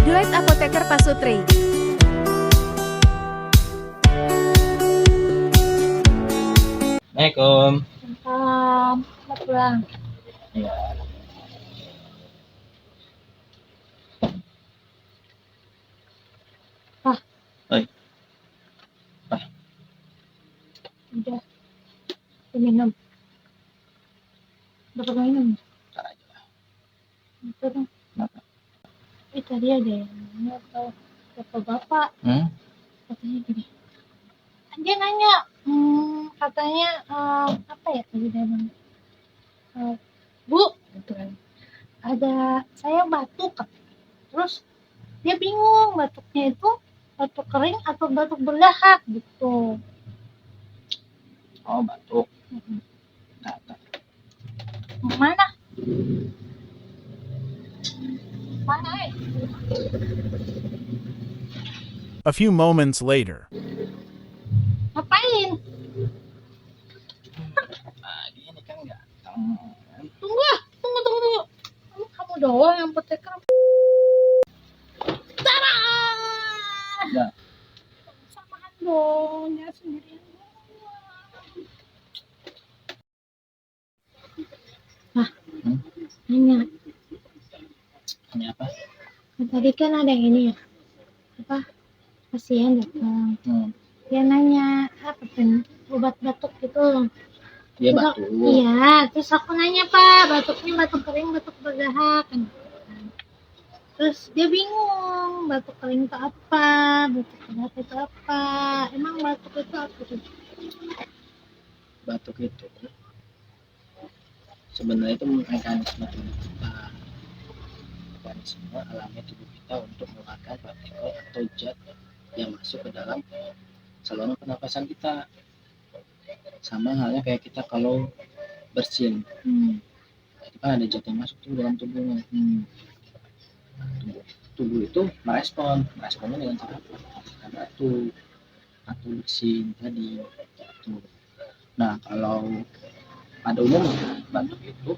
Dilight Apoteker Pasutri. Assalamualaikum. Selamat pulang. Iya. Pak. Oi. Pak. Udah minum. Dapat minum. Ntar aja lah. Itu dong. Kenapa? Tadi ada yang nanya atau bapak katanya gini. Dia nanya, katanya apa ya tadi dia nanya? Bu, gitu kan. Ada saya batuk, terus dia bingung batuknya itu batuk kering atau batuk berdahak gitu. Oh, batuk. Kata. Mana? Mana? A few moments later. Ngapain? Gini kan ganteng. Tunggu. Kamu doang yang peteker. Tara! Udah. Samaan dong, ya sendirian doang. Nah, nanya. Ini apa? Tadi kan ada yang ini ya, apa pasien datang. Dia nanya apa kan obat batuk gitu. Dia Terus batuk. Iya, terus aku nanya Pak, batuknya batuk kering, batuk berdahak kan. Terus dia bingung, batuk kering itu apa, batuk berdahak itu apa. Emang batuk itu apa sih? Batuk itu sebenarnya itu mekanisme tubuh kita. Mekanisme alami tubuh kita untuk mengeluarkan partikel atau zat yang masuk ke dalam saluran pernapasan kita. Sama halnya kayak kita kalau bersin. Itu kan ada zat yang masuk tuh dalam tubuhnya. Tubuh itu meresponnya dengan cara apa? Dengan batuk atau bersin tadi. Tuh. Nah, kalau pada umumnya batuk itu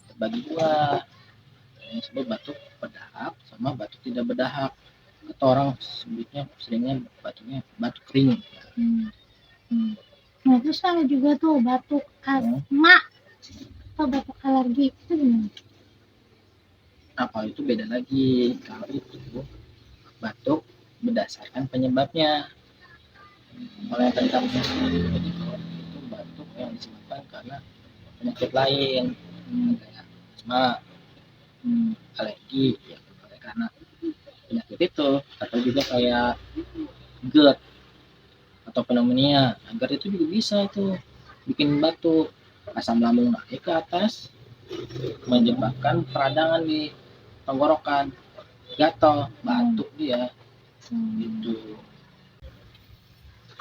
terbagi dua, yang disebut batuk berdahak sama batuk tidak berdahak, atau orang sebutnya seringnya batuknya batuk kering. Nah terus ada juga tuh batuk asma atau batuk alergi, itu gimana? Nah, kalau itu beda lagi. Kalau itu batuk berdasarkan penyebabnya. Kalau yang tadi kamu sebut itu batuk yang disebabkan karena penyakit lain, kayak asma, alergi, ya karena penyakit itu, atau juga kayak GERD atau pneumonia. GERD itu juga bisa itu bikin batuk, asam lambung naik ke atas, menyebabkan peradangan di tenggorokan, gatal, batuk dia. Gitu.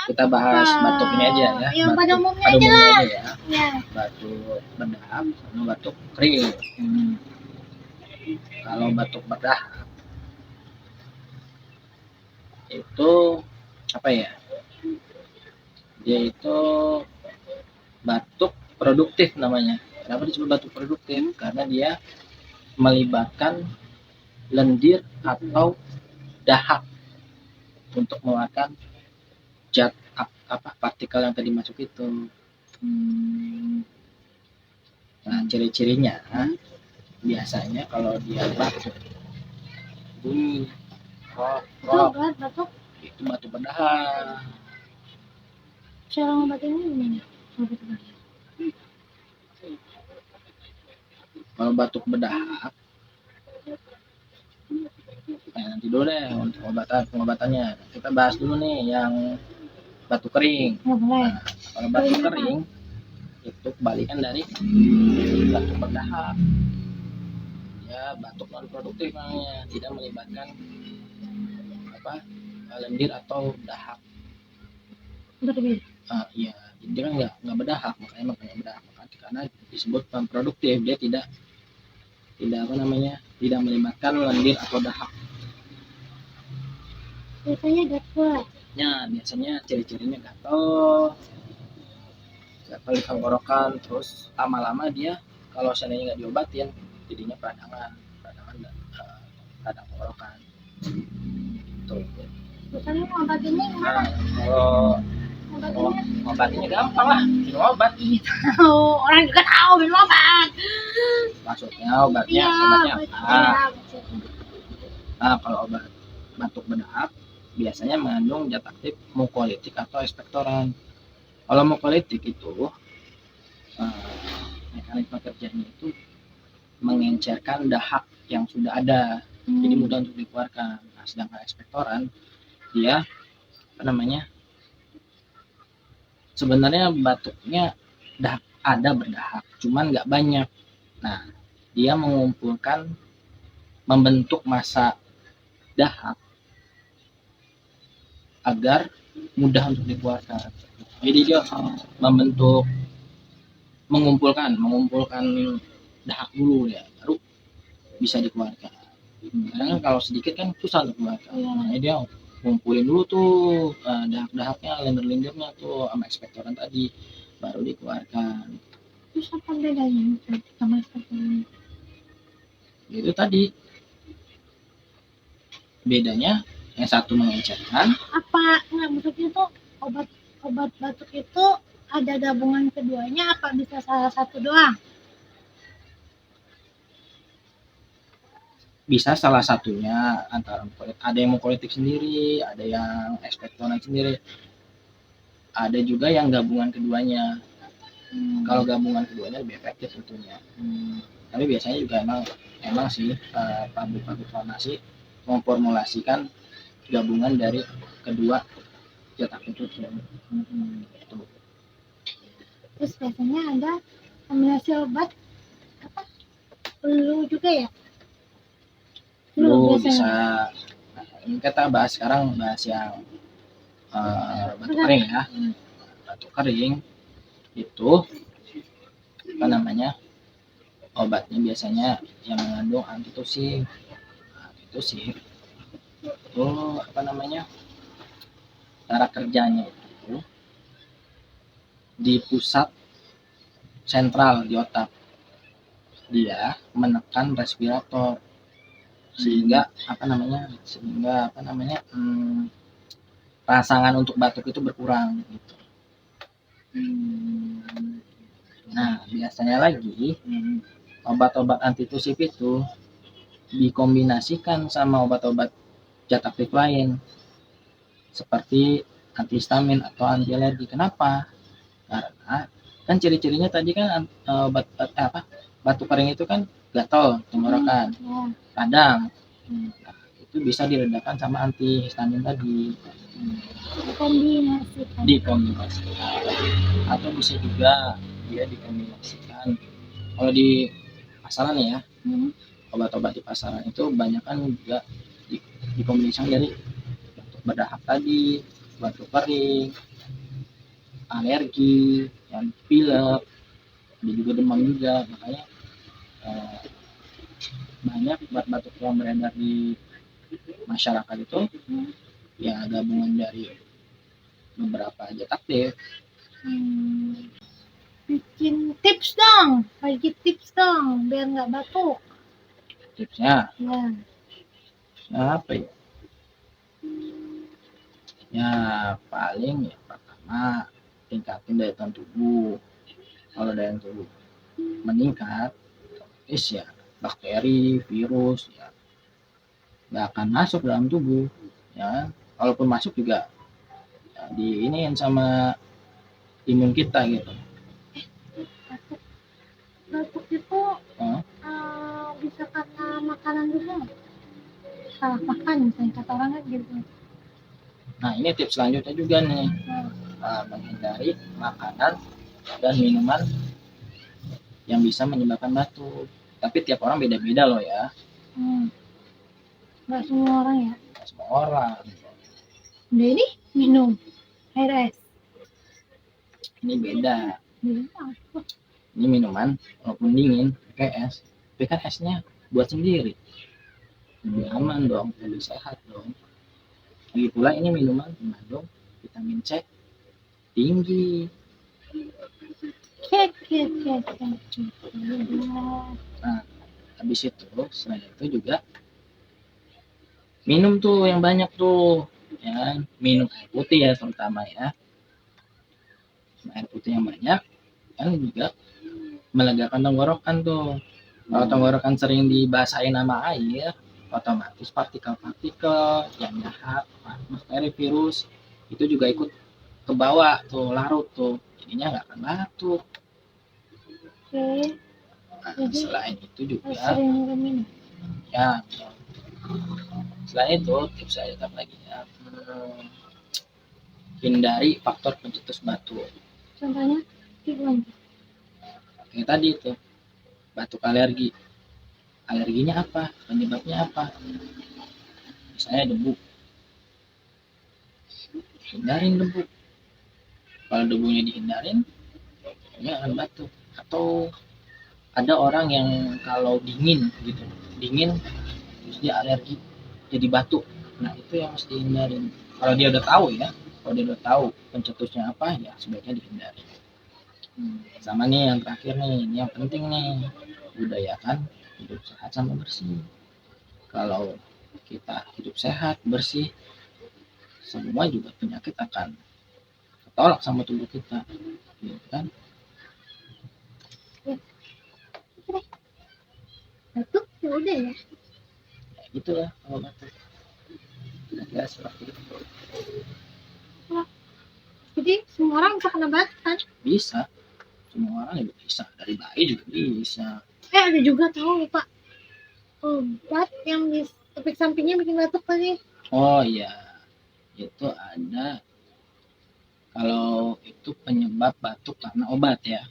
Kita bahas batuk ini aja ya. Yang pada umumnya aja ya. Ya. Batuk berdahak sama batuk kering. Kalau batuk berdahak itu apa ya? Dia itu batuk produktif namanya. Kenapa disebut batuk produktif? Karena dia melibatkan lendir atau dahak untuk mengeluarkan zat partikel yang tadi masuk itu. Nah, ciri-cirinya biasanya kalau dia batuk bunyi batuk itu batuk berdahak. Cara ngobatinnya gimana? Kalau batuk berdahak, nanti dulu deh untuk pengobatannya. Kita bahas dulu nih yang batuk kering. Nah, kalau batuk kering itu kebalikan dari batuk berdahak. Ya, batuk non produktif namanya, tidak melibatkan lendir atau dahak. Iya, dia kan nggak berdahak, makanya berdahak. Karena disebut non produktif, dia tidak tidak melibatkan lendir atau dahak. Biasanya gatal. Ya, biasanya ciri-cirinya gatal di tenggorokan, terus lama-lama dia kalau seandainya nggak diobatin jadinya peradangan radang tenggorokan. Tuh. Biasanya ngobatinnya gimana? Nah, kalau Ngobatinnya? ngobatinnya gampang lah, minum obat. Oh, orang juga tahu minum obat. Maksudnya obatnya apa? Iya. Nah, kalau obat batuk berdahak biasanya mengandung zat aktif mukolitik atau ekspektoran. Kalau mukolitik itu mekanisme kerjanya itu mengencerkan dahak yang sudah ada, jadi mudah untuk dikeluarkan. Nah, sedangkan ekspektoran dia sebenarnya batuknya ada berdahak, cuman nggak banyak. Nah, dia membentuk massa dahak agar mudah untuk dikeluarkan. Jadi dia mengumpulkan dahak dulu ya, baru bisa dikeluarkan. Karena kalau sedikit kan susah untuk dikeluarkan. Nah, dia ngumpulin dulu tuh dahak-dahaknya, lendir-lendirnya tuh sama ekspektoran tadi, baru dikeluarkan. Terus apa bedanya sama ekspektoran? Itu tadi bedanya, yang satu mengencerkan. Apa nggak maksudnya tuh obat batuk itu ada gabungan keduanya apa bisa salah satu doang? Bisa salah satunya, antara ada yang mukolitik sendiri, ada yang ekspektoran sendiri, ada juga yang gabungan keduanya. Kalau gabungan keduanya lebih efektif tentunya. Tapi biasanya juga emang sih pabrik farmasi memformulasikan gabungan dari kedua zat aktif itu. Terus biasanya ada kombinasi obat apa? Flu juga ya? Flu bisa. Nah, ini kita sekarang bahas yang batuk kering ya. Batuk kering itu obatnya biasanya yang mengandung antitusif. Antitusif itu cara kerjanya itu di pusat sentral di otak, dia menekan respirator sehingga rangsangan untuk batuk itu berkurang gitu. Nah, biasanya lagi obat-obat antitusif itu dikombinasikan sama obat-obat zat aktif lain seperti antihistamin atau anti alergi. Kenapa? Karena kan ciri-cirinya tadi kan obat batuk kering itu kan gatal tenggorokan, radang. Nah, itu bisa diredakan sama antihistamin tadi. Dikombinasikan. Atau bisa juga dia dikombinasikan. Kalau di pasaran ya, obat-obat di pasaran itu banyak kan juga dikombinasikan dari batuk berdahak tadi, batuk kering, alergi, yang pilek, ada juga demam juga. Makanya banyak obat batuk yang beredar di masyarakat itu ya gabungan dari beberapa zat aktif. Bikin tips dong, biar nggak batuk. Tipsnya Ya. apa ya? Ya paling ya pertama tingkatin daya tahan tubuh. Kalau daya tahan tubuh meningkat, otomatis ya bakteri, virus ya nggak akan masuk dalam tubuh. Ya, walaupun masuk juga ya, diiniin sama imun kita gitu. Batuk itu bisa karena makanan juga, salah makan misalnya kata orang kan gitu. Nah, ini tips selanjutnya juga nih, menghindari makanan dan minuman yang bisa menyebabkan batuk. Tapi tiap orang beda-beda loh ya. Nggak semua orang ya. Nggak semua orang. Jadi minum air es. Ini beda. Ini minuman walaupun dingin pakai es, tapi kan esnya buat sendiri, lebih aman dong, lebih sehat dong. Lagi pula ini minuman mengandung vitamin C tinggi. Nah, habis itu selain itu juga Minum tuh yang banyak tuh, ya kan? Minum air putih ya terutama ya. Air putih yang banyak kan juga melegakan tenggorokan tuh. Kalau tenggorokan sering dibasahin sama air, otomatis partikel-partikel yang jahat, bakteri, virus itu juga ikut ke bawah tuh, larut tuh. Jadinya nggak akan batuk. Oke. Nah, Jadi selain itu juga sering minum. ya, selain itu tips saya tetap lagi ya, hindari faktor pencetus batuk. Contohnya gimana? Kayak tadi itu batuk alergi. Alerginya apa? Penyebabnya apa? Misalnya debu. Hindarin debu. Kalau debunya dihindarin, dia akan batuk. Atau ada orang yang kalau dingin gitu, dingin terus dia alergi, jadi batuk. Nah itu yang harus dihindarin. Kalau dia udah tahu ya, kalau dia udah tahu pencetusnya apa, ya sebaiknya dihindari. Sama nih yang terakhir nih, ini yang penting nih, budayakan hidup sehat sama bersih. Kalau kita hidup sehat, bersih, semua juga penyakit akan ketolak sama tubuh kita, gitu kan? Batuk ya udah ya. Ya gitulah kalau batuk. Ya seperti itu. Jadi semua orang bisa kena batuk kan? Bisa, semua orang juga bisa. Dari bayi juga bisa. Ada juga tahu Pak obat yang di efek sampingnya bikin batuk tadi. Oh iya, itu ada. Kalau itu penyebab batuk karena obat ya.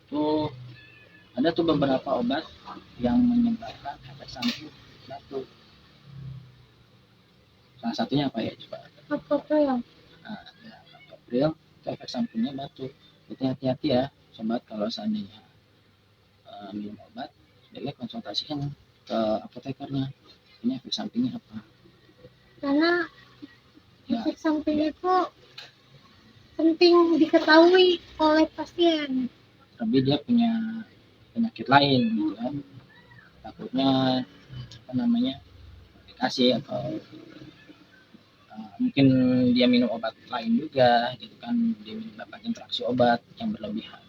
Itu ada tuh beberapa obat yang menyebabkan efek samping batuk. Salah satunya apa ya coba? Apa ya? Nah, ya, April itu efek sampingnya batuk. Jadi hati-hati ya, sobat kalau seandainya minum obat, sebaiknya konsultasikan ke apotekernya. Ini efek sampingnya apa? Karena Ya, efek samping itu penting diketahui oleh pasien. terlebih dia punya penyakit lain gitu kan. Takutnya apa namanya dikasih atau mungkin dia minum obat lain juga gitu kan, dia mendapat interaksi obat yang berlebihan.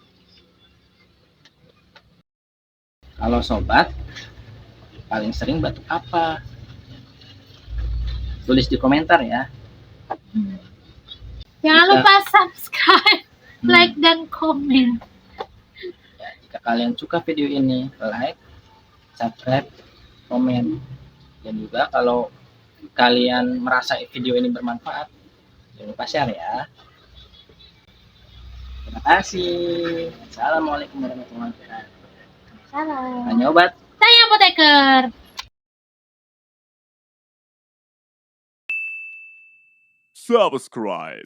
Kalau sobat paling sering batuk apa? Tulis di komentar ya. Jangan lupa subscribe, like dan komen. Ya, jika kalian suka video ini, like, subscribe, komen. Dan juga kalau kalian merasa video ini bermanfaat, jangan lupa share ya. Terima kasih. Assalamualaikum warahmatullahi wabarakatuh. Salam. Tanya obat. Tanya apoteker. Subscribe.